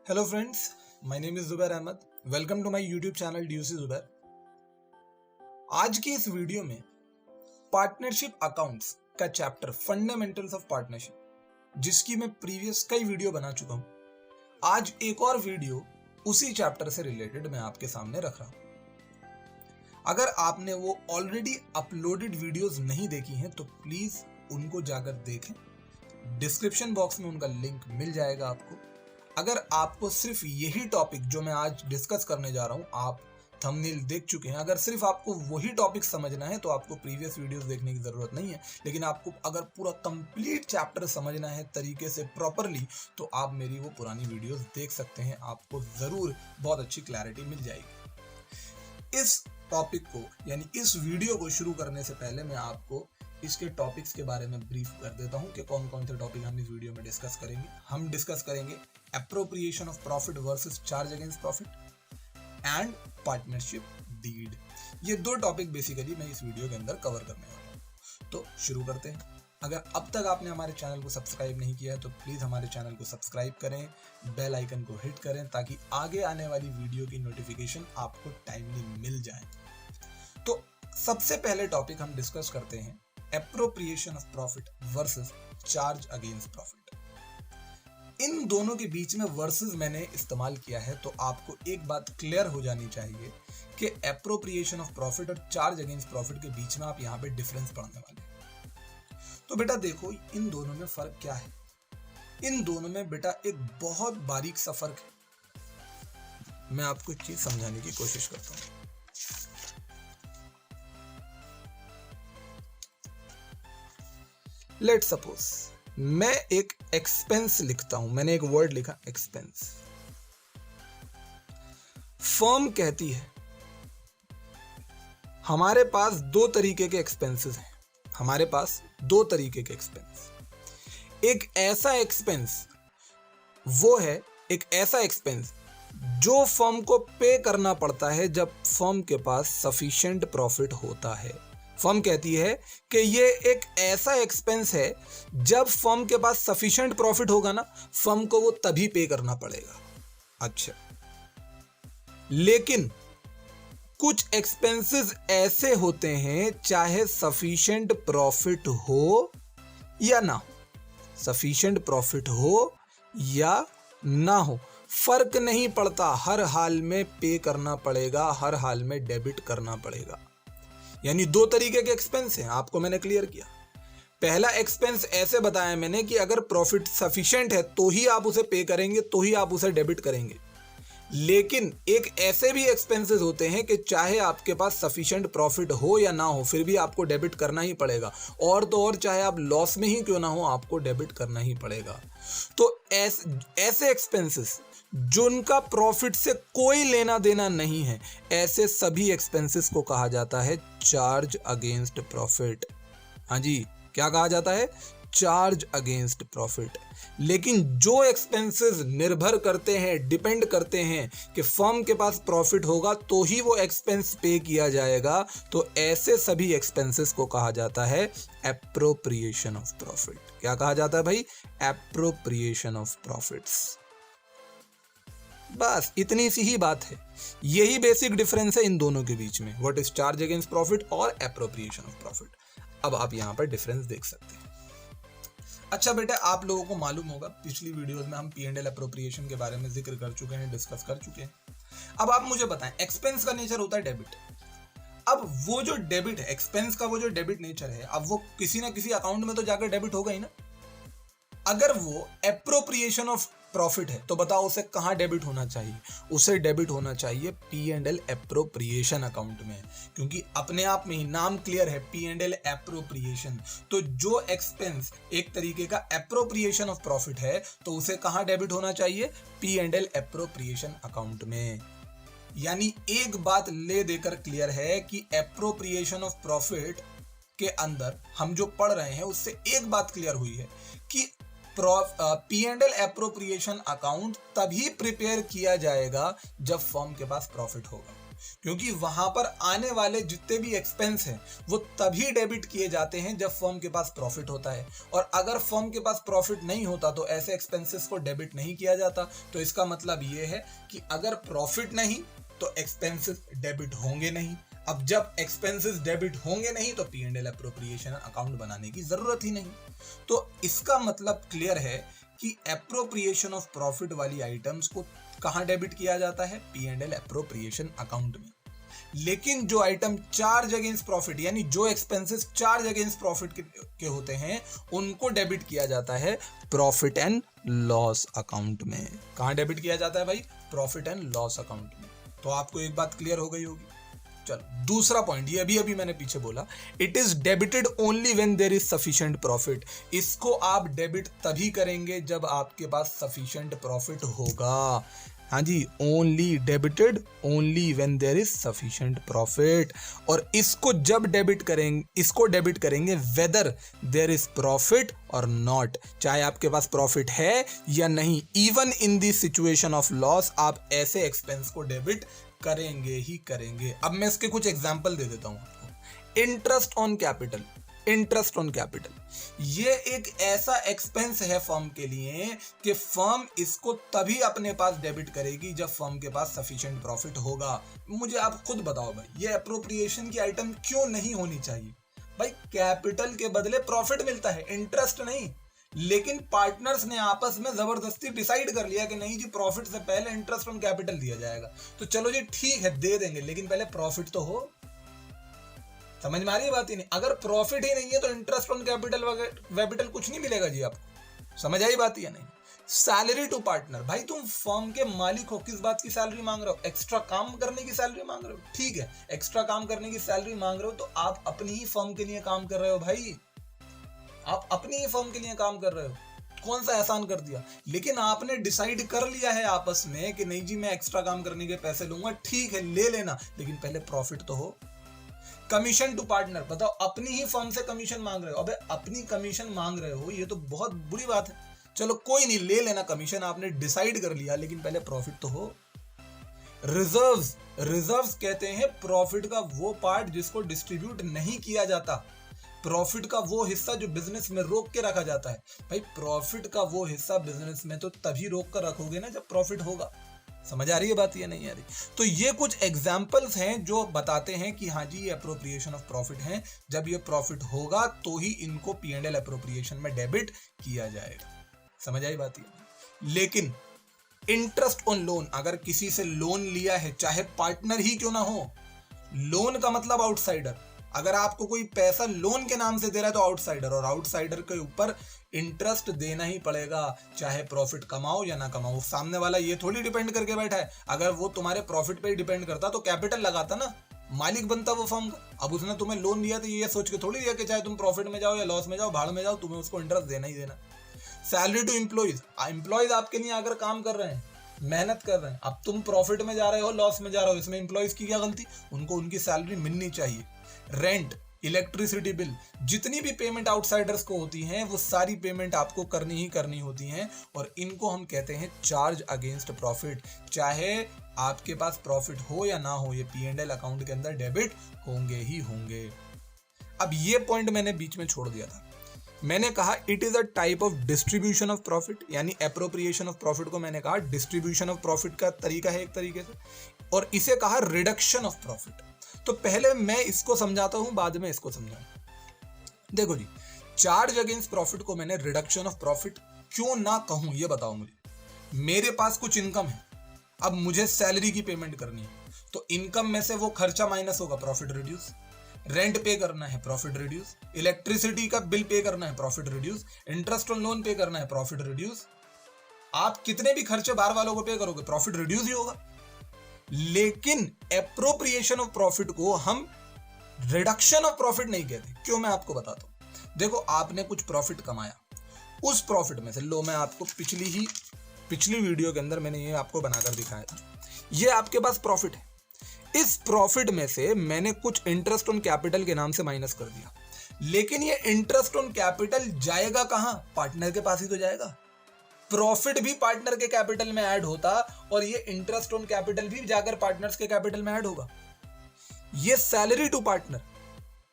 Hello friends, my name is Zubair Ahmad. Welcome to my YouTube channel DUC Zubair. आज की इस video में पार्टनरशिप अकाउंट्स का चैप्टर फंडामेंटल्स ऑफ पार्टनरशिप, जिसकी मैं प्रीवियस कई वीडियो बना चुका हूं, आज एक और वीडियो उसी चैप्टर से रिलेटेड मैं आपके सामने रख रहा हूं। अगर आपने वो ऑलरेडी अपलोडेड वीडियोस नहीं देखी हैं तो प्लीज उनको जाकर देखें। डिस्क्रिप्शन बॉक्स में उनका लिंक मिल जाएगा आपको। अगर आपको सिर्फ यही टॉपिक जो मैं आज डिस्कस करने जा रहा हूं, आप थंबनेल देख चुके हैं, अगर सिर्फ आपको वही टॉपिक समझना है तो आपको प्रीवियस वीडियोस देखने की जरूरत नहीं है। लेकिन आपको अगर पूरा कंप्लीट चैप्टर समझना है तरीके से प्रॉपरली, तो आप मेरी वो पुरानी वीडियोस देख सकते हैं। आपको जरूर बहुत अच्छी क्लैरिटी मिल जाएगी। इस टॉपिक को यानी इस वीडियो को शुरू करने से पहले मैं आपको इसके टॉपिक्स के बारे में ब्रीफ कर देता हूं कि कौन कौन से टॉपिक हम इस वीडियो में डिस्कस करेंगे। हम डिस्कस करेंगे appropriation of profit versus charge against profit and partnership deed. ये दो टॉपिक बेसिकली मैं इस वीडियो के अंदर कवर करने वाला हूं। तो शुरू करते हैं। अगर अब तक आपने हमारे चैनल को सब्सक्राइब नहीं किया है तो प्लीज हमारे चैनल को सब्सक्राइब करें, बेल आइकन को हिट करें ताकि आगे आने वाली वीडियो की नोटिफिकेशन आपको टाइमली मिल जाए। तो सबसे पहले टॉपिक हम डिस्कस करते हैं appropriation of profit versus charge against profit. इन दोनों के बीच में वर्सेस मैंने इस्तेमाल किया है, तो आपको एक बात क्लियर हो जानी चाहिए कि एप्रोप्रिएशन ऑफ प्रॉफिट और चार्ज अगेंस्ट प्रॉफिट के बीच में आप यहां पे डिफरेंस पढ़ने वाले हैं। तो बेटा देखो, इन दोनों में फर्क क्या है। इन दोनों में बेटा एक बहुत बारीक सा फर्क है। मैं आपको एक चीज समझाने की कोशिश करता हूं। लेट सपोज मैं एक एक्सपेंस लिखता हूं, मैंने एक वर्ड लिखा एक्सपेंस। फर्म कहती है हमारे पास दो तरीके के एक्सपेंसेस हैं। हमारे पास दो तरीके के एक्सपेंस। एक ऐसा एक्सपेंस वो है, एक ऐसा एक्सपेंस जो फर्म को पे करना पड़ता है जब फर्म के पास सफिशिएंट प्रॉफिट होता है। फर्म कहती है कि ये एक ऐसा एक्सपेंस है जब फर्म के पास सफिशिएंट प्रॉफिट होगा ना, फर्म को वो तभी पे करना पड़ेगा। अच्छा, लेकिन कुछ एक्सपेंसेस ऐसे होते हैं चाहे सफिशिएंट प्रॉफिट हो या ना हो, सफिशिएंट प्रॉफिट हो या ना हो, फर्क नहीं पड़ता, हर हाल में पे करना पड़ेगा, हर हाल में डेबिट करना पड़ेगा। यानी दो तरीके के एक्सपेंस हैं, आपको मैंने क्लियर किया। पहला एक्सपेंस ऐसे बताया मैंने कि अगर प्रॉफिट सफिशिएंट है तो ही आप उसे पे करेंगे, तो ही आप उसे डेबिट करेंगे। लेकिन एक ऐसे भी एक्सपेंसेस होते हैं कि चाहे आपके पास सफिशिएंट प्रॉफिट हो या ना हो, फिर भी आपको डेबिट करना ही पड़ेगा। और तो और चाहे आप लॉस में ही क्यों ना हो, आपको डेबिट करना ही पड़ेगा। तो ऐसे एक्सपेंसेस जिनका प्रॉफिट से कोई लेना देना नहीं है, ऐसे सभी एक्सपेंसेस को कहा जाता है चार्ज अगेंस्ट प्रॉफिट। हाँ जी, क्या कहा जाता है? Charge against profit. लेकिन जो एक्सपेंसेस निर्भर करते हैं, डिपेंड करते हैं कि फर्म के पास प्रॉफिट होगा तो ही वो एक्सपेंस पे किया जाएगा, तो ऐसे सभी एक्सपेंसेस को कहा जाता है एप्रोप्रिएशन ऑफ प्रॉफिट। क्या कहा जाता है भाई? Appropriation of profits. बस इतनी सी ही बात है। यही बेसिक डिफरेंस है इन दोनों के बीच में, what is charge against profit और एप्रोप्रिएशन ऑफ प्रॉफिट। अब आप यहां पर डिफरेंस देख सकते हैं। अच्छा बेटा, आप लोगों को मालूम होगा पिछली वीडियोस में हम P&L एप्रोप्रिएशन के बारे में जिक्र कर चुके हैं, डिस्कस कर चुके हैं। अब आप मुझे बताएं, एक्सपेंस का नेचर होता है डेबिट। अब वो जो डेबिट है, एक्सपेंस का वो जो डेबिट नेचर है, अब वो किसी ना किसी अकाउंट में तो जाकर डेबिट होगा ही ना। अगर वो एप्रोप्रिएशन ऑफ प्रॉफिट है तो बताओ उसे कहां डेबिट होना चाहिए? उसे डेबिट होना चाहिए P&L एप्रोप्रिएशन अकाउंट में, क्योंकि अपने आप में ही नाम क्लियर है, P&L एप्रोप्रिएशन। तो जो एक्सपेंस एक तरीके का एप्रोप्रिएशन ऑफ प्रॉफिट है तो उसे कहां डेबिट होना चाहिए? P&L एप्रोप्रिएशन अकाउंट में। यानी एक बात ले देकर क्लियर है कि एप्रोप्रिएशन ऑफ प्रॉफिट के अंदर हम जो पढ़ रहे हैं उससे एक बात क्लियर हुई है कि P&L एप्रोप्रिएशन अकाउंट तभी प्रिपेयर किया जाएगा जब फर्म के पास प्रॉफिट होगा। क्योंकि वहां पर आने वाले जितने भी एक्सपेंस हैं वो तभी डेबिट किए जाते हैं जब फर्म के पास प्रॉफिट होता है, और अगर फर्म के पास प्रॉफिट नहीं होता तो ऐसे एक्सपेंसेस को डेबिट नहीं किया जाता। तो इसका मतलब ये है कि अगर प्रॉफिट नहीं तो एक्सपेंसेस डेबिट होंगे नहीं। अब जब एक्सपेंसेस डेबिट होंगे नहीं तो P&L एप्रोप्रिएशन अकाउंट बनाने की जरूरत ही नहीं। तो इसका मतलब क्लियर है कि एप्रोप्रिएशन ऑफ प्रॉफिट वाली आइटम्स को कहां डेबिट किया जाता है? P&L एप्रोप्रिएशन अकाउंट में। लेकिन जो आइटम चार्ज अगेंस्ट प्रॉफिट, यानी जो एक्सपेंसेस चार्ज अगेंस्ट प्रॉफिट के होते हैं, उनको डेबिट किया जाता है प्रॉफिट एंड लॉस अकाउंट में। कहां डेबिट किया जाता है भाई? प्रॉफिट एंड लॉस अकाउंट में। तो आपको एक बात क्लियर हो गई होगी। चलो दूसरा पॉइंट, ये अभी मैंने पीछे बोला, it is debited only when there is sufficient profit. इसको आप डेबिट तभी करेंगे जब आपके पास सफिशिएंट प्रॉफिट होगा। हाँ जी, only debited only when there is sufficient profit. और इसको जब डेबिट करेंगे, इसको डेबिट करेंगे वेदर देयर इज प्रॉफिट और नॉट, चाहे आपके पास प्रॉफिट है या नहीं। Even in the situation of loss आप ऐसे एक्सपेंस को डेबिट करेंगे ही करेंगे। अब मैं इसके कुछ एग्जांपल दे देता हूं आपको। Interest on capital, interest on capital ये एक ऐसा एक्सपेंस है फर्म के लिए कि फर्म इसको तभी अपने पास डेबिट करेगी जब फर्म के पास सफिशिएंट प्रॉफिट होगा। मुझे आप खुद बताओ भाई, ये एप्रोप्रिएशन की आइटम क्यों नहीं होनी चाहिए? भाई कैपिटल के बदले प्रॉफिट मिलता है, इंटरेस्ट नहीं। लेकिन पार्टनर्स ने आपस में जबरदस्ती डिसाइड कर लिया कि नहीं जी, प्रॉफिट से पहले इंटरेस्ट ऑन कैपिटल दिया जाएगा। तो चलो जी ठीक है, दे देंगे, लेकिन पहले प्रॉफिट तो हो। समझ में आ रही है बात ही नहीं? अगर प्रॉफिट ही नहीं है तो इंटरेस्ट ऑन कैपिटल वैपिटल कुछ नहीं मिलेगा जी आपको। समझ आई बात या नहीं? सैलरी टू पार्टनर, भाई तुम फर्म के मालिक हो, किस बात की सैलरी मांग रहे हो? एक्स्ट्रा काम करने की सैलरी मांग रहे हो? ठीक है, एक्स्ट्रा काम करने की सैलरी मांग रहे हो तो आप अपनी ही फर्म के लिए काम कर रहे हो भाई, आप अपनी ही फर्म के लिए काम कर रहे हो। कौन सा एहसान कर दिया? लेकिन आपने डिसाइड कर लिया है आपस में कि नहीं जी मैं एक्स्ट्रा काम करने के पैसे लूंगा, ठीक है ले लेना, लेकिन पहले प्रॉफिट तो हो। कमीशन टू पार्टनर, बताओ अपनी ही फर्म से कमीशन मांग रहे हो। अबे अपनी कमीशन मांग रहे हो, ये तो बहुत बुरी बात है। चलो कोई नहीं, ले लेना कमीशन, आपने डिसाइड कर लिया, लेकिन पहले प्रॉफिट तो हो। रिजर्व्स, रिजर्व्स कहते हैं प्रॉफिट का वो पार्ट जिसको डिस्ट्रीब्यूट नहीं किया जाता, प्रॉफिट का वो हिस्सा जो बिजनेस में रोक के रखा जाता है। भाई प्रॉफिट का वो हिस्सा बिजनेस में तो तभी रोक कर रखोगे ना जब प्रॉफिट होगा। समझ आ रही है बात या नहीं आ रही? तो ये कुछ एग्जाम्पल्स हैं जो बताते हैं कि हाँ जी ये अप्रोप्रिएशन ऑफ प्रॉफिट है। जब ये प्रॉफिट होगा तो ही इनको P&L अप्रोप्रिएशन में डेबिट किया जाएगा। समझ आई बात ये? लेकिन इंटरेस्ट ऑन लोन, अगर किसी से लोन लिया है, चाहे पार्टनर ही क्यों ना हो, लोन का मतलब आउटसाइडर, अगर आपको कोई पैसा लोन के नाम से दे रहा है तो आउटसाइडर, और आउटसाइडर के ऊपर इंटरेस्ट देना ही पड़ेगा, चाहे प्रॉफिट कमाओ या ना कमाओ। सामने वाला ये थोड़ी डिपेंड करके बैठा है, अगर वो तुम्हारे प्रॉफिट पे ही डिपेंड करता तो कैपिटल लगाता ना, मालिक बनता वो फर्म का। अब उसने तुम्हें लोन दिया तो ये सोच के थोड़ी दिया कि चाहे तुम प्रॉफिट में जाओ या लॉस में जाओ, भाड़ में जाओ, तुम्हें उसको इंटरेस्ट देना ही देना। सैलरी टू एम्प्लॉइज, एम्प्लॉइज आपके लिए आकर काम कर रहे हैं, मेहनत कर रहे हैं, अब तुम प्रॉफिट में जा रहे हो लॉस में जा रहे हो, इसमें एम्प्लॉइज की क्या गलती? उनको उनकी सैलरी मिलनी चाहिए। रेंट, इलेक्ट्रिसिटी बिल, जितनी भी पेमेंट आउटसाइडर्स को होती हैं वो सारी पेमेंट आपको करनी ही करनी होती हैं, और इनको हम कहते हैं चार्ज अगेंस्ट प्रॉफिट। चाहे आपके पास प्रॉफिट हो या ना हो, ये P&L अकाउंट के अंदर डेबिट होंगे ही होंगे। अब ये पॉइंट मैंने बीच में छोड़ दिया था, मैंने कहा it is a type of distribution of profit, यानी एप्रोप्रिएशन ऑफ प्रॉफिट को मैंने कहा डिस्ट्रीब्यूशन ऑफ प्रॉफिट का तरीका है एक तरीके से, और इसे कहा रिडक्शन ऑफ प्रॉफिट। तो पहले मैं इसको समझाता हूं, बाद में इसको समझाऊंगा। देखो जी, चार्ज अगेंस्ट प्रॉफिट को मैंने रिडक्शन ऑफ प्रॉफिट क्यों ना कहूं, ये बताओ मुझे। मेरे पास कुछ इनकम है, अब मुझे सैलरी की पेमेंट करनी है, तो इनकम में से वो खर्चा माइनस होगा, प्रॉफिट रिड्यूस। रेंट पे करना है, प्रॉफिट रिड्यूस। इलेक्ट्रिसिटी का बिल पे करना है, profit reduce. Interest on loan पे करना है, प्रॉफिट रिड्यूस। आप कितने भी खर्चे बाहर वालों को पे करोगे, प्रॉफिट रिड्यूस ही होगा। लेकिन एप्रोप्रिएशन ऑफ प्रॉफिट को हम रिडक्शन ऑफ प्रॉफिट नहीं कहते। क्यों, मैं आपको बताता हूं। देखो आपने कुछ प्रॉफिट कमाया, उस प्रॉफिट में से, लो मैं आपको पिछली वीडियो के अंदर मैंने ये आपको बनाकर दिखाया था, ये आपके पास प्रॉफिट है। इस प्रॉफिट में से मैंने कुछ इंटरेस्ट ऑन कैपिटल के नाम से माइनस कर दिया, लेकिन ये इंटरेस्ट ऑन कैपिटल जाएगा कहां? पार्टनर के पास ही तो जाएगा। प्रॉफिट भी पार्टनर के कैपिटल में ऐड होता और ये इंटरेस्ट ऑन कैपिटल भी जाकर पार्टनर्स के कैपिटल में ऐड होगा। ये सैलरी टू पार्टनर,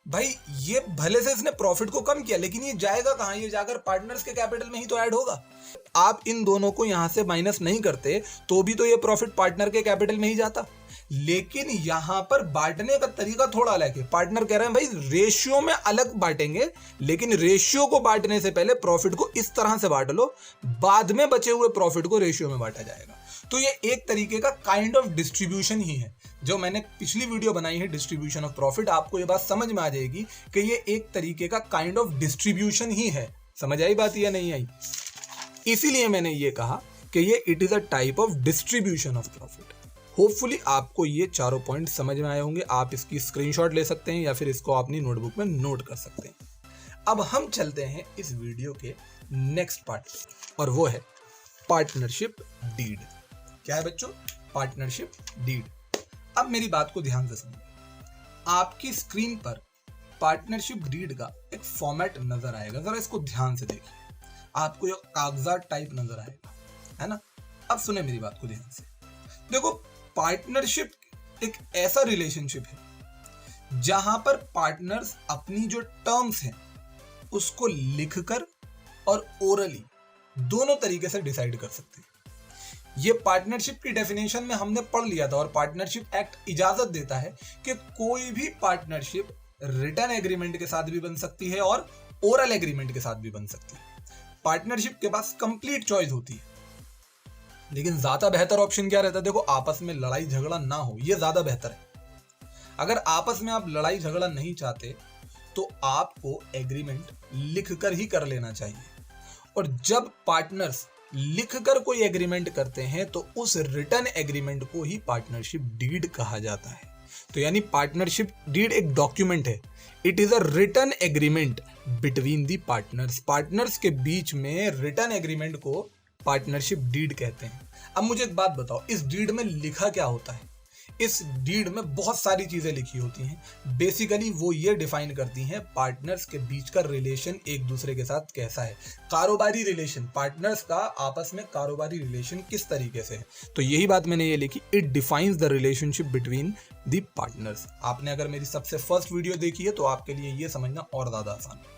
भाई ये भले से इसने प्रॉफिट को कम किया लेकिन ये जाएगा कहां, ये जाकर पार्टनर्स के कैपिटल में ही तो ऐड होगा। आप इन दोनों को यहां से माइनस नहीं करते तो भी तो ये प्रॉफिट पार्टनर के कैपिटल में ही जाता। लेकिन यहां पर बांटने का तरीका थोड़ा अलग है। पार्टनर कह रहे हैं भाई रेशियो में अलग बांटेंगे, लेकिन रेशियो को बांटने से पहले प्रॉफिट को इस तरह से बांट लो, बाद में बचे हुए प्रॉफिट को रेशियो में बांटा जाएगा। तो ये एक तरीके का काइंड ऑफ डिस्ट्रीब्यूशन ही है। जो मैंने पिछली वीडियो बनाई है डिस्ट्रीब्यूशन ऑफ प्रॉफिट, आपको ये बात समझ में आ जाएगी कि ये एक तरीके का काइंड ऑफ डिस्ट्रीब्यूशन ही है। समझ आई बात या नहीं आई? इसीलिए मैंने ये कहा कि ये it is a type of distribution of profit. Hopefully आपको ये चारों पॉइंट समझ में आए होंगे। आप इसकी स्क्रीनशॉट ले सकते हैं या फिर इसको अपनी नोटबुक में नोट कर सकते हैं। अब हम चलते हैं इस वीडियो के नेक्स्ट पार्ट और वो है पार्टनरशिप डीड। क्या है बच्चों? Partnership deed. अब मेरी बात को ध्यान से सुनिए। आपकी स्क्रीन पर पार्टनरशिप डीड का एक फॉर्मेट नजर आएगा, जरा इसको ध्यान से देखिए। आपको ये कागजात टाइप नजर आएगा, है ना? अब सुने मेरी बात को ध्यान से। देखो, पार्टनरशिप एक ऐसा रिलेशनशिप है जहां पर पार्टनर्स अपनी जो टर्म्स हैं उसको लिखकर और ओरली दोनों तरीके से डिसाइड कर सकते हैं। ये पार्टनरशिप की डेफिनेशन में हमने पढ़ लिया था और पार्टनरशिप एक्ट इजाजत देता है कि कोई भी पार्टनरशिप रिटर्न एग्रीमेंट के साथ भी बन सकती है और ओरल एग्रीमेंट के साथ भी बन सकती है। पार्टनरशिप के पास कंप्लीट चॉइस होती है, लेकिन ज्यादा बेहतर ऑप्शन क्या रहता है? देखो, आपस में लड़ाई झगड़ा ना हो, ये ज्यादा बेहतर है। अगर आपस में आप लड़ाई झगड़ा नहीं चाहते तो आपको एग्रीमेंट लिखकर ही कर लेना चाहिए। और जब पार्टनर्स लिखकर कोई एग्रीमेंट करते हैं तो उस रिटर्न एग्रीमेंट को ही पार्टनरशिप डीड कहा जाता है। तो यानी पार्टनरशिप डीड एक डॉक्यूमेंट है। It is a return agreement between the partners. Partners के बीच में रिटर्न एग्रीमेंट को पार्टनरशिप डीड कहते हैं। अब मुझे एक बात बताओ, इस डीड में लिखा क्या होता है? इस डीड में बहुत सारी चीजें लिखी होती हैं। बेसिकली वो ये डिफाइन करती हैं पार्टनर्स के बीच का रिलेशन एक दूसरे के साथ कैसा है, कारोबारी रिलेशन, पार्टनर्स का आपस में कारोबारी रिलेशन किस तरीके से है। तो यही बात मैंने ये लिखी, it defines the relationship between the partners. आपने अगर मेरी सबसे फर्स्ट वीडियो देखी है तो आपके लिए ये समझना और ज्यादा आसान है।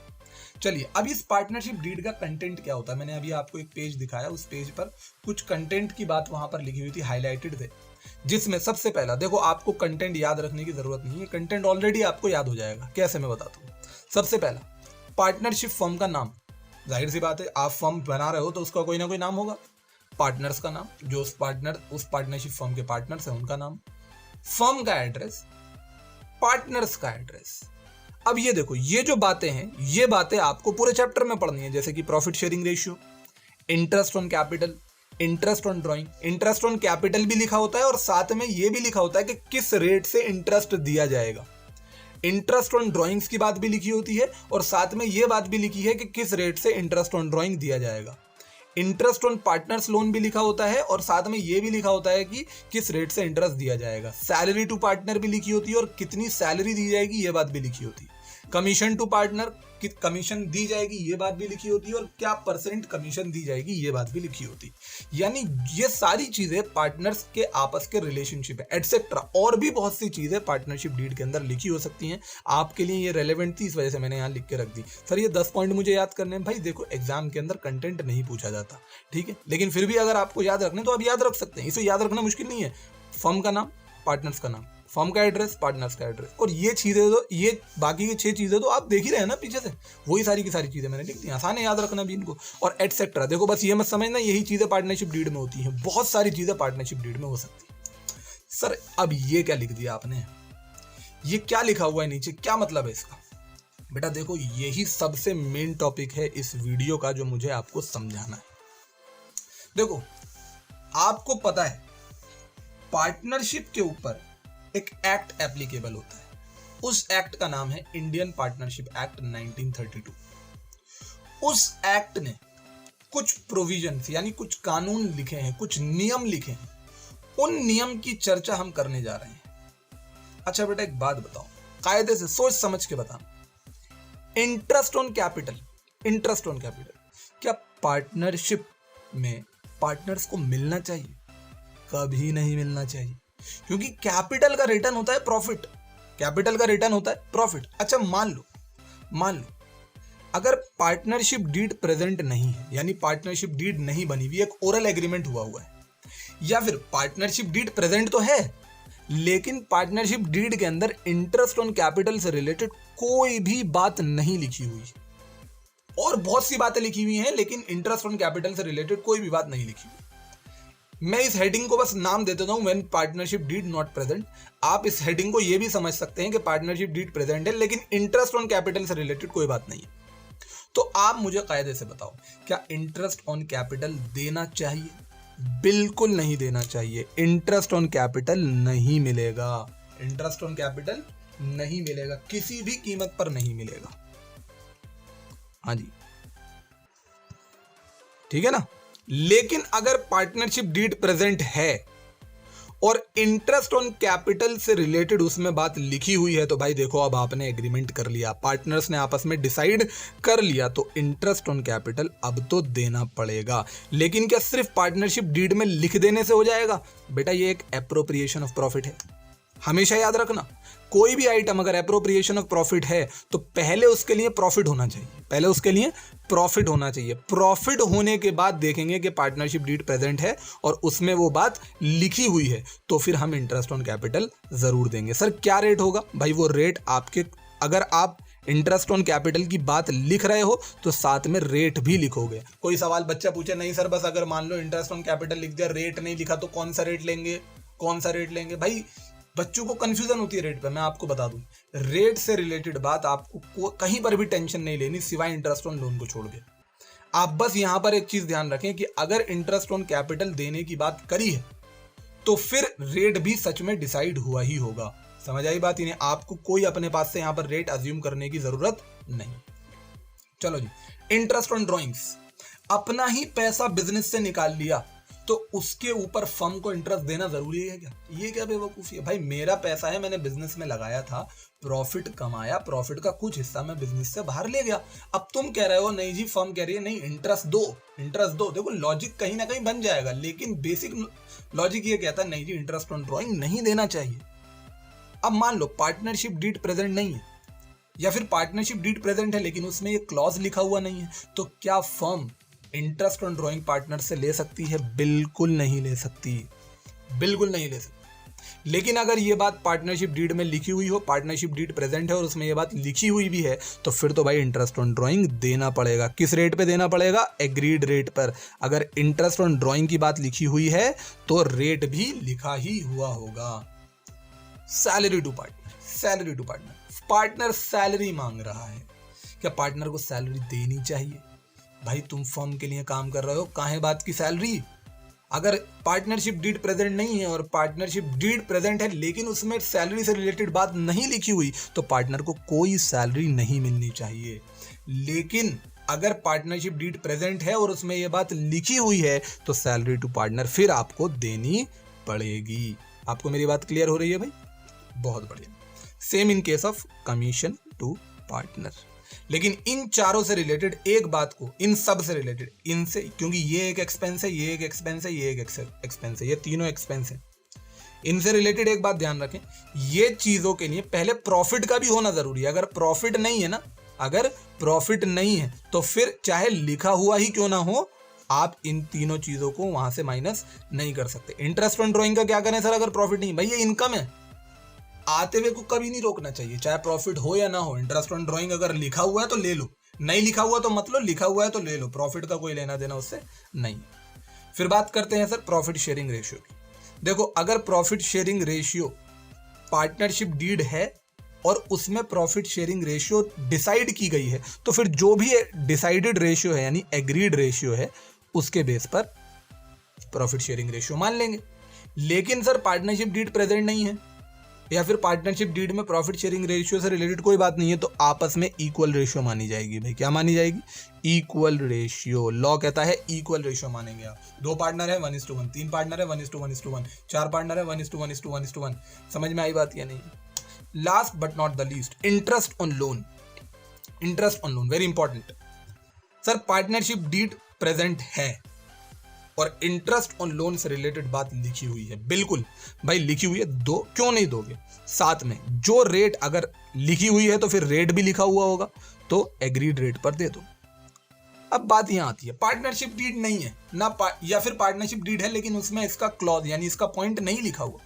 चलिए, अब इस पार्टनरशिप डीड का कंटेंट क्या होता है? मैंने अभी आपको एक पेज दिखाया, उस पेज पर कुछ कंटेंट की बात वहां पर लिखी हुई थी, हाईलाइटेड थे, जिसमें सबसे पहला, देखो आपको कंटेंट याद रखने की जरूरत नहीं है, कंटेंट ऑलरेडी आपको याद हो जाएगा। कैसे, मैं बताता हूँ। सबसे पहला, पार्टनरशिप फर्म का नाम। जाहिर सी बात है, आप फर्म बना रहे हो तो उसका कोई ना कोई नाम होगा। पार्टनर्स का नाम, जो उस पार्टनरशिप फर्म के पार्टनर्स हैं उनका नाम, फर्म का एड्रेस, पार्टनर्स का एड्रेस। अब ये देखो, ये जो बातें हैं ये बातें आपको पूरे चैप्टर में पढ़नी है, जैसे कि profit sharing ratio, interest on capital, interest on drawing. Interest on capital भी लिखा होता है और साथ में ये भी लिखा होता है कि किस रेट से इंटरेस्ट दिया जाएगा। इंटरेस्ट ऑन ड्राइंग्स की बात भी लिखी होती है और साथ में ये बात भी लिखी है कि किस रेट से इंटरेस्ट ऑन ड्राइंग दिया जाएगा। इंटरेस्ट ऑन पार्टनर्स लोन भी लिखा होता है और साथ में ये भी लिखा होता है कि किस रेट से इंटरेस्ट दिया जाएगा। सैलरी टू पार्टनर भी लिखी होती है और कितनी सैलरी दी जाएगी ये बात भी लिखी होती है। कमीशन टू पार्टनर, कि कमीशन दी जाएगी ये बात भी लिखी होती है और क्या परसेंट कमीशन दी जाएगी ये बात भी लिखी होती है। यानी ये सारी चीजें पार्टनर्स के आपस के रिलेशनशिप है, एटसेट्रा। और भी बहुत सी चीजें पार्टनरशिप डीड के अंदर लिखी हो सकती हैं। आपके लिए ये रेलेवेंट थी, इस वजह से मैंने यहाँ लिख के रख दी। सर ये 10 पॉइंट मुझे याद करने हैं। भाई देखो, एग्जाम के अंदर कंटेंट नहीं पूछा जाता, ठीक है, लेकिन फिर भी अगर आपको याद रखने तो आप याद रख सकते हैं। इसे याद रखना मुश्किल नहीं है। फर्म का नाम, पार्टनर्स का नाम, फर्म का एड्रेस, पार्टनर्स का एड्रेस, और ये चीजें तो, ये बाकी की 6 चीजें तो आप देख ही रहे हैं ना पीछे से, वही सारी की सारी चीजें मैंने लिख दी। आसान है याद रखना भी इनको। और एटसेट्रा, देखो बस ये मत समझना यही चीजें पार्टनरशिप डीड में होती हैं, बहुत सारी चीजें पार्टनरशिप डीड में हो सकती है। सर अब ये क्या लिख दिया आपने, ये क्या लिखा हुआ है नीचे, क्या मतलब है इसका? बेटा देखो, यही सबसे मेन टॉपिक है इस वीडियो का जो मुझे आपको समझाना है। देखो, आपको पता है पार्टनरशिप के ऊपर एक एक्ट एप्लीकेबल होता है। उस एक्ट का नाम है इंडियन पार्टनरशिप एक्ट 1932। उस एक्ट ने कुछ प्रोविजंस यानी कुछ कानून लिखे हैं, कुछ नियम लिखे हैं। उन नियम की चर्चा हम करने जा रहे हैं। अच्छा बेटा एक बात बताओ, कायदे से सोच समझ के बताना। Interest on capital, interest on capital, क्या पार्टनरशिप में पार्टनर्स को मिलना चाहिए? कभी नहीं मिलना चाहिए, क्योंकि कैपिटल का रिटर्न होता है प्रॉफिट। कैपिटल का रिटर्न होता है प्रॉफिट। अच्छा मान लो अगर पार्टनरशिप डीड प्रेजेंट नहीं है, यानी पार्टनरशिप डीड नहीं बनी हुई, एक ओरल एग्रीमेंट हुआ है, या फिर पार्टनरशिप डीड प्रेजेंट तो है लेकिन पार्टनरशिप डीड के अंदर इंटरेस्ट ऑन कैपिटल से रिलेटेड कोई भी बात नहीं लिखी हुई, और बहुत सी बातें लिखी हुई हैं लेकिन इंटरेस्ट ऑन कैपिटल से रिलेटेड कोई भी बात नहीं लिखी हुई। मैं इस हेडिंग को बस नाम दे देता हूं, when partnership did not present. आप इस हेडिंग को यह भी समझ सकते हैं कि पार्टनरशिप डीड प्रेजेंट है लेकिन इंटरेस्ट ऑन कैपिटल से रिलेटेड कोई बात नहीं है। तो आप मुझे कायदे से बताओ, क्या इंटरेस्ट ऑन कैपिटल देना चाहिए? बिल्कुल नहीं देना चाहिए। इंटरेस्ट ऑन कैपिटल नहीं मिलेगा, इंटरेस्ट ऑन कैपिटल नहीं मिलेगा, किसी भी कीमत पर नहीं मिलेगा। हाँ जी, ठीक है ना। लेकिन अगर पार्टनरशिप डीड प्रेजेंट है और इंटरेस्ट ऑन कैपिटल से रिलेटेड उसमें बात लिखी हुई है, तो भाई देखो, अब आपने एग्रीमेंट कर लिया, पार्टनर्स ने आपस में डिसाइड कर लिया, तो इंटरेस्ट ऑन कैपिटल अब तो देना पड़ेगा। लेकिन क्या सिर्फ पार्टनरशिप डीड में लिख देने से हो जाएगा? बेटा ये एक एप्रोप्रिएशन ऑफ प्रॉफिट है, हमेशा याद रखना। कोई भी आइटम अगर एप्रोप्रिएशन ऑफ प्रॉफिट है तो पहले उसके लिए प्रॉफिट होना चाहिए, पहले उसके लिए प्रॉफिट होना चाहिए। प्रॉफिट होने के बाद देखेंगे कि पार्टनरशिप डीड प्रेजेंट है और उसमें वो बात लिखी हुई है, तो फिर हम इंटरेस्ट ऑन कैपिटल जरूर देंगे। सर क्या रेट होगा? भाई वो रेट आपके, अगर आप इंटरेस्ट ऑन कैपिटल की बात लिख रहे हो तो साथ में रेट भी लिखोगे। कोई सवाल बच्चा पूछे, नहीं सर बस अगर मान लो इंटरेस्ट ऑन कैपिटल लिख दिया, रेट नहीं लिखा, तो कौन सा रेट लेंगे, कौन सा रेट लेंगे? भाई बच्चों को कंफ्यूजन होती है रेट पे। मैं आपको बता दूं, रेट से रिलेटेड बात आपको कहीं पर भी टेंशन नहीं लेनी सिवाय इंटरेस्ट ऑन लोन को छोड़ के। आप बस यहां पर एक चीज ध्यान रखें कि अगर इंटरेस्ट ऑन कैपिटल देने की बात करी है तो फिर रेट भी सच में डिसाइड हुआ ही होगा। समझ आई बात? इन्हें आपको कोई अपने पास से यहां पर रेट अज्यूम करने की जरूरत नहीं। चलो जी, इंटरेस्ट ऑन ड्रॉइंग्स, अपना ही पैसा बिजनेस से निकाल लिया तो उसके ऊपर फर्म को इंटरेस्ट देना जरूरी है क्या? ये क्या बेवकूफी है भाई? मेरा पैसा है, मैंने बिजनेस में लगाया था, प्रॉफिट कमाया, प्रॉफिट का कुछ हिस्सा मैं बिजनेस से बाहर ले गया। अब तुम कह रहे हो नहीं जी, फर्म कह रही है नहीं इंटरेस्ट दो, इंटरेस्ट दो। देखो लॉजिक कहीं ना कहीं बन जाएगा, लेकिन बेसिक लॉजिक ये कहता है नहीं जी इंटरेस्ट ऑन ड्रॉइंग नहीं देना चाहिए। अब मान लो पार्टनरशिप डीड प्रेजेंट नहीं है, या फिर पार्टनरशिप डीड प्रेजेंट है लेकिन उसमें ये क्लॉज लिखा हुआ नहीं है, तो क्या firm interest on drawing partner से ले सकती है? बिल्कुल नहीं ले सकती, बिल्कुल नहीं ले सकती। लेकिन अगर ये बात पार्टनरशिप डीड में लिखी हुई हो, पार्टनरशिप डीड प्रेजेंट है और उसमें ये बात लिखी हुई भी है, तो फिर तो भाई इंटरेस्ट ऑन ड्रॉइंग देना पड़ेगा। किस रेट पे देना पड़ेगा? एग्रीड रेट पर। अगर इंटरेस्ट ऑन ड्रॉइंग की बात लिखी हुई है तो रेट भी लिखा ही हुआ होगा। Salary to partner, salary to partner, partner salary मांग रहा है, क्या पार्टनर को सैलरी देनी चाहिए? भाई तुम फर्म के लिए काम कर रहे हो, काहे बात की सैलरी? अगर पार्टनरशिप डीड प्रेजेंट नहीं है और पार्टनरशिप डीड प्रेजेंट है लेकिन उसमें सैलरी से रिलेटेड बात नहीं लिखी हुई, तो पार्टनर को कोई सैलरी नहीं मिलनी चाहिए। लेकिन अगर पार्टनरशिप डीड प्रेजेंट है और उसमें यह बात लिखी हुई है तो सैलरी टू पार्टनर फिर आपको देनी पड़ेगी। आपको मेरी बात क्लियर हो रही है भाई? बहुत बढ़िया। Same in case of commission to partner. लेकिन इन चारों से रिलेटेड एक बात को, इन सब से रिलेटेड, इनसे, क्योंकि ये एक एक्सपेंस है, ये एक एक्सपेंस है, ये एक एक्सपेंस है, ये तीनों एक्सपेंस है, इनसे रिलेटेड एक बात ध्यान रखें, ये चीजों के लिए पहले प्रॉफिट का भी होना जरूरी है। अगर प्रॉफिट नहीं है ना, अगर प्रॉफिट नहीं है तो फिर चाहे लिखा हुआ ही क्यों ना हो, आप इन तीनों चीजों को वहां से माइनस नहीं कर सकते। इंटरेस्ट ऑन ड्रॉइंग का क्या करें सर अगर प्रॉफिट नहीं? भाई ये इनकम है, आते हुए को कभी नहीं रोकना चाहिए, चाहे प्रॉफिट हो या ना हो। इंटरेस्ट ऑन ड्रॉइंग अगर लिखा हुआ है तो ले लो, नहीं लिखा हुआ तो मत लो, लिखा हुआ है तो ले लो, प्रॉफिट का कोई लेना देना उससे नहीं। फिर बात करते हैं सर प्रॉफिट शेयरिंग रेशियो की। देखो अगर profit sharing ratio partnership deed है और उसमें प्रॉफिट शेयरिंग रेशियो डिसाइड की गई है, तो फिर जो भी डिसाइडेड रेशियो है यानी एग्रीड रेशियो है, उसके बेस पर प्रॉफिट शेयरिंग रेशियो मान लेंगे। लेकिन सर पार्टनरशिप डीड प्रेजेंट नहीं है या फिर पार्टनरशिप डीड में प्रॉफिट शेयरिंग रेशियो से रिलेटेड कोई बात नहीं है, तो आपस में इक्वल रेशियो मानी जाएगी। भाई क्या मानी जाएगी? Equal ratio. लॉ कहता है इक्वल रेशियो मानेंगे आप। 2 पार्टनर है 1:1, 3 पार्टनर है 1:1:1, 4 पार्टनर है 1:1:1। समझ में आई बात या नहीं? Last but not the least, interest on loan. Interest on loan very important. Sir partnership deed present है और इंटरेस्ट ऑन लोन से रिलेटेड बात लिखी हुई है, बिल्कुल भाई लिखी हुई है, दो क्यों नहीं दोगे। साथ में जो रेट अगर लिखी हुई है तो फिर रेट भी लिखा हुआ होगा, तो एग्रीड रेट पर दे दो। अब बात यहां आती है, पार्टनरशिप डीड नहीं है ना या फिर पार्टनरशिप डीड है लेकिन उसमें इसका क्लॉज यानी इसका पॉइंट नहीं लिखा हुआ,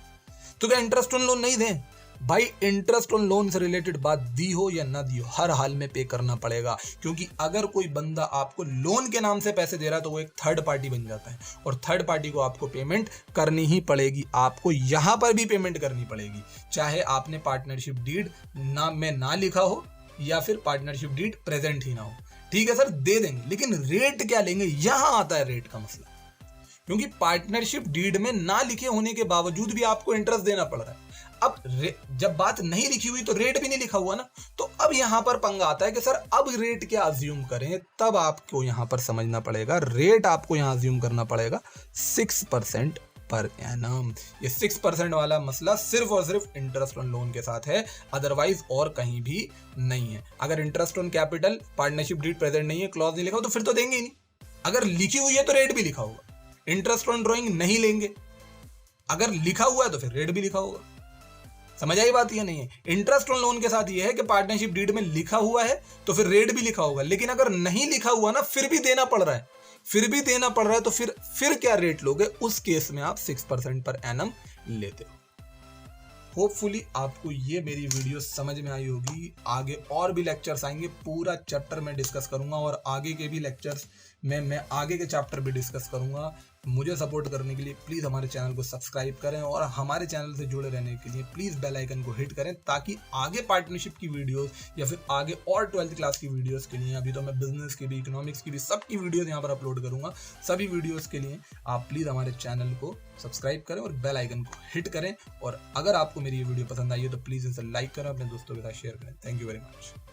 तो क्या इंटरेस्ट ऑन लोन नहीं दें? भाई इंटरेस्ट ऑन लोन से रिलेटेड बात दी हो या ना दी हो, हर हाल में पे करना पड़ेगा, क्योंकि अगर कोई बंदा आपको लोन के नाम से पैसे दे रहा है तो वो एक थर्ड पार्टी बन जाता है, और थर्ड पार्टी को आपको पेमेंट करनी ही पड़ेगी। आपको यहां पर भी पेमेंट करनी पड़ेगी, चाहे आपने पार्टनरशिप डीड नाम में ना लिखा हो या फिर पार्टनरशिप डीड प्रेजेंट ही ना हो। ठीक है सर, दे देंगे, लेकिन रेट क्या लेंगे, यहां आता है रेट का मसला, क्योंकि पार्टनरशिप डीड में ना लिखे होने के बावजूद भी आपको इंटरेस्ट देना पड़ रहा है। अब जब बात नहीं लिखी हुई तो रेट भी नहीं लिखा हुआ ना, तो अब यहां पर पंगा आता है कि सर अब रेट क्या अज्यूम करें। तब आपको यहां पर समझना पड़ेगा, रेट आपको यहां अज्यूम करना पड़ेगा 6% पर एनम। ये 6% वाला मसला सिर्फ और सिर्फ इंटरेस्ट ऑन लोन के साथ है, अदरवाइज और कहीं भी नहीं है। अगर interest on capital partnership deed present नहीं है, क्लॉज नहीं लिखा हो, तो फिर तो देंगे ही नहीं। अगर लिखी हुई है तो रेट भी लिखा होगा। इंटरेस्ट ऑन ड्रॉइंग नहीं लेंगे, अगर लिखा हुआ है तो फिर रेट भी लिखा होगा। समझ आई बात? ये नहीं है। इंटरेस्ट ऑन लोन के साथ ये है कि पार्टनरशिप डीड में लिखा हुआ है तो फिर रेट भी लिखा होगा, लेकिन अगर नहीं लिखा हुआ ना फिर भी देना पड़ रहा है, तो फिर क्या रेट लोगे? उस केस में आप 6% पर एनम लेते हो। होपफुली आपको ये मेरी वीडियो समझ में आई होगी। आगे और भी लेक्चर्स आएंगे, पूरा चैप्टर में डिस्कस करूंगा, और आगे के भी लेक्चर्स में मैं आगे के चैप्टर भी डिस्कस करूंगा। मुझे सपोर्ट करने के लिए प्लीज़ हमारे चैनल को सब्सक्राइब करें, और हमारे चैनल से जुड़े रहने के लिए प्लीज़ बेल आइकन को हिट करें, ताकि आगे पार्टनरशिप की वीडियोस या फिर आगे और 12th क्लास की वीडियोस के लिए, अभी तो मैं बिजनेस की भी, इकोनॉमिक्स की भी, सबकी वीडियोस यहाँ पर अपलोड करूँगा। सभी वीडियोज़ के लिए आप प्लीज़ हमारे चैनल को सब्सक्राइब करें और बेल आइकन को हिट करें। और अगर आपको मेरी ये वीडियो पसंद आई है तो प्लीज़ इसे लाइक करें, अपने दोस्तों के साथ शेयर करें। Thank you very much.